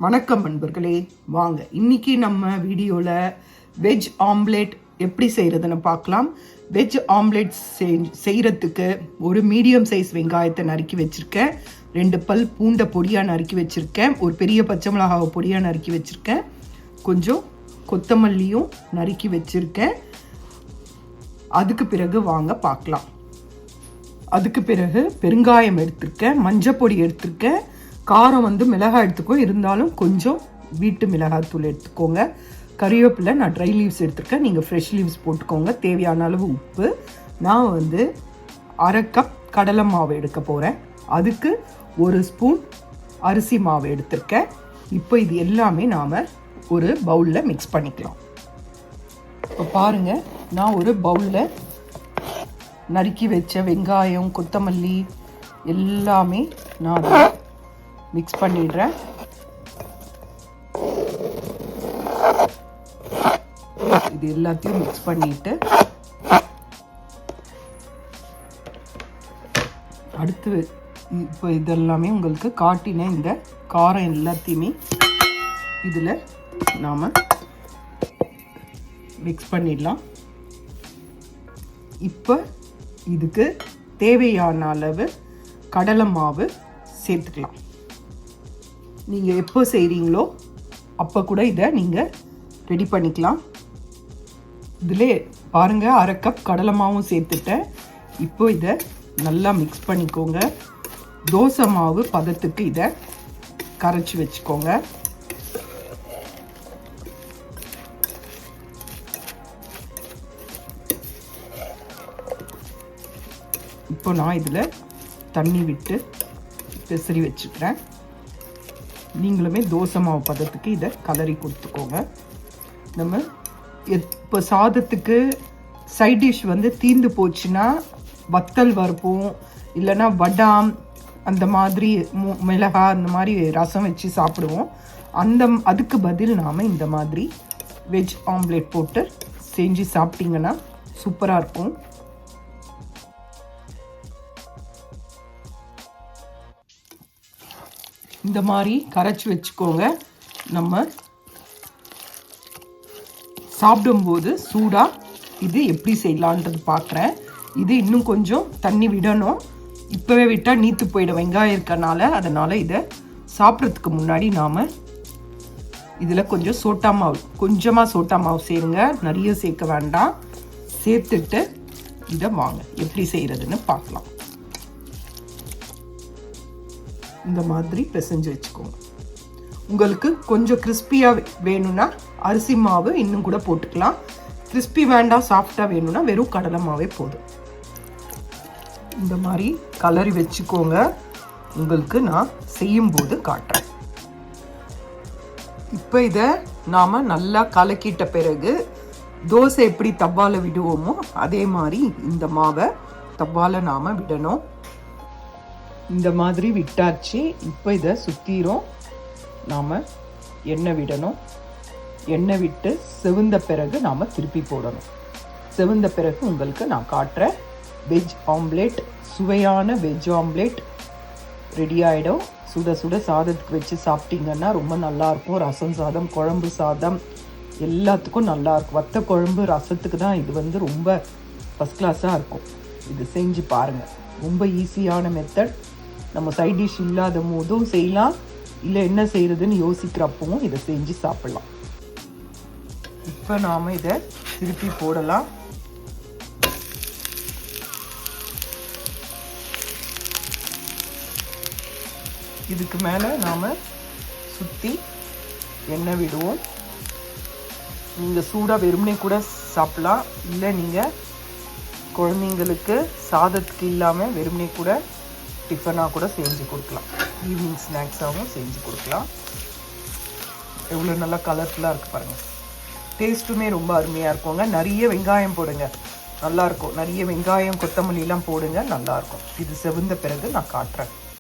வணக்கம் நண்பர்களே, வாங்க இன்னைக்கு நம்ம வீடியோவில் வெஜ் ஆம்லேட் எப்படி செய்கிறதுன்னு பார்க்கலாம். வெஜ் ஆம்லேட் செய்கிறதுக்கு ஒரு மீடியம் சைஸ் வெங்காயத்தை நறுக்கி வச்சுருக்கேன், 2 பல் பூண்டை பொடியாக நறுக்கி வச்சுருக்கேன், ஒரு பெரிய பச்சை மிளகாவை பொடியாக நறுக்கி வச்சுருக்கேன், கொஞ்சம் கொத்தமல்லியும் நறுக்கி வச்சுருக்கேன். அதுக்கு பிறகு வாங்க பார்க்கலாம். அதுக்கு பிறகு பெருங்காயம் எடுத்திருக்கேன், மஞ்சள் பொடி எடுத்திருக்கேன், காரம் மிளகாய் எடுத்துக்கோ, இருந்தாலும் கொஞ்சம் வீட்டு மிளகாய் தூள் எடுத்துக்கோங்க. கறிவேப்பிலை நான் ட்ரை லீவ்ஸ் எடுத்துருக்கேன், நீங்கள் ஃப்ரெஷ் லீவ்ஸ் போட்டுக்கோங்க. தேவையான அளவு உப்பு. நான் 1/2 கப் கடலை மாவு எடுக்க போகிறேன். அதுக்கு 1 ஸ்பூன் அரிசி மாவு எடுத்திருக்கேன். இப்போ இது எல்லாமே நாம் ஒரு பவுலில் மிக்ஸ் பண்ணிக்கலாம். இப்போ பாருங்கள், நான் ஒரு பவுலில் நறுக்கி வச்ச வெங்காயம், கொத்தமல்லி எல்லாமே நான் மிக்ஸ் பண்ணிடுறேன். இது எல்லாத்தையும் மிக்ஸ் பண்ணிட்டு அடுத்து இப்போ இதெல்லாமே உங்களுக்கு காட்டின இந்த காரம் எல்லாத்தையுமே இதில் நாம் மிக்ஸ் பண்ணிடலாம். இப்போ இதுக்கு தேவையான அளவு கடலை மாவு சேர்த்துக்கலாம். நீங்கள் எப்போ செய்கிறீங்களோ அப்போ கூட இதை நீங்கள் ரெடி பண்ணிக்கலாம். இதில் பாருங்கள், 1/2 கப் கடலை மாவும் சேர்த்துட்டேன். இப்போ இதை நல்லா மிக்ஸ் பண்ணிக்கோங்க. தோசை மாவு பதத்துக்கு இதை கரைச்சி வச்சுக்கோங்க. இப்போ நான் இதில் தண்ணி விட்டு பெசரி வச்சுக்கிறேன். நீங்களுமே தோசை மாவு பதத்துக்கு இதை கலரி கொடுத்துக்கோங்க. நம்ம இப்போ சாதத்துக்கு சைட் டிஷ் தீர்ந்து போச்சுன்னா வத்தல் வறுப்போம், இல்லைன்னா வடாம், அந்த மாதிரி மிளகாய் அந்த மாதிரி ரசம் வச்சு சாப்பிடுவோம். அதுக்கு பதில் நாம் இந்த மாதிரி வெஜ் ஆம்லேட் போட்டு செஞ்சு சாப்பிட்டிங்கன்னா சூப்பராக இருக்கும். இந்த மாதிரி கரைச்சி வச்சுக்கோங்க. நம்ம சாப்பிடும்போது சூடாக இது எப்படி செய்யலான்றது பார்க்குறேன். இது இன்னும் கொஞ்சம் தண்ணி விடணும். இப்போவே விட்டால் நீத்து போயிடும் வெங்காயம் இருக்கனால. அதனால் இதை சாப்பிட்றதுக்கு முன்னாடி நாம் இதில் கொஞ்சம் கொஞ்சமாக சோட்டா மாவு சேருங்க, நிறைய சேர்க்க வேண்டாம். சேர்த்துட்டு இதை வாங்க எப்படி செய்கிறதுன்னு பார்க்கலாம். இந்த மாதிரி பிசைஞ்சு வச்சுக்கோங்க. உங்களுக்கு கொஞ்சம் கிறிஸ்பியாக வேணும்னா அரிசி மாவு இன்னும் கூட போட்டுக்கலாம். கிறிஸ்பி வேண்டாம், சாஃப்டாக வேணும்னா வெறும் கடலை மாவே போதும். இந்த மாதிரி கலரி வச்சுக்கோங்க. உங்களுக்கு நான் செய்யும்போது காட்டுறேன். இப்போ இதை நாம் நல்லா கலக்கிட்ட பிறகு தோசை எப்படி தவால விடுவோமோ அதே மாதிரி இந்த மாவை தவால நாம் விடணும். இந்த மாதிரி விட்டாச்சு. இப்போ இதை சுற்றிரும் நாம் எண்ணெய் விடணும். எண்ணெய் விட்டு செவந்த பிறகு நாம் திருப்பி போடணும். செவந்த பிறகு உங்களுக்கு நான் காட்டுறேன். வெஜ் ஆம்லேட், சுவையான வெஜ் ஆம்லேட் ரெடி ஆகிடும். சுட சுட சாதத்துக்கு வச்சு சாப்பிட்டிங்கன்னா ரொம்ப நல்லாயிருக்கும். ரசம் சாதம், குழம்பு சாதம் எல்லாத்துக்கும் நல்லாயிருக்கும். வத்த குழம்பு ரசத்துக்கு தான் இது ரொம்ப ஃபஸ்ட் கிளாஸாக இருக்கும். இது செஞ்சு பாருங்கள். ரொம்ப ஈஸியான மெத்தட். நம்ம சைட் டிஷ் இல்லாத போதும் செய்யலாம், இல்லை என்ன செய்கிறதுன்னு யோசிக்கிறப்பவும் இதை செஞ்சு சாப்பிட்லாம். இப்போ நாம் இதை திருப்பி போடலாம். இதுக்கு மேலே நாம் சுற்றி எண்ணெய் விடுவோம். நீங்கள் சூடாக வெறுமனே கூட சாப்பிட்லாம், இல்லை நீங்கள் குழந்தைங்களுக்கு சாதத்துக்கு இல்லாமல் வெறுமனே கூட டிஃபனாக கூட செஞ்சு கொடுக்கலாம். ஈவினிங் ஸ்நாக்ஸாகவும் செஞ்சு கொடுக்கலாம். எவ்வளோ நல்லா கலர்ஃபுல்லாக இருக்குது பாருங்கள். டேஸ்ட்டுமே ரொம்ப அருமையாக இருக்குங்க. நிறைய வெங்காயம் போடுங்க, நல்லாயிருக்கும். நிறைய வெங்காயம், கொத்தமல்லிலாம் போடுங்க, நல்லாயிருக்கும். இது செவந்த பிறகு நான் காட்டுறேன்.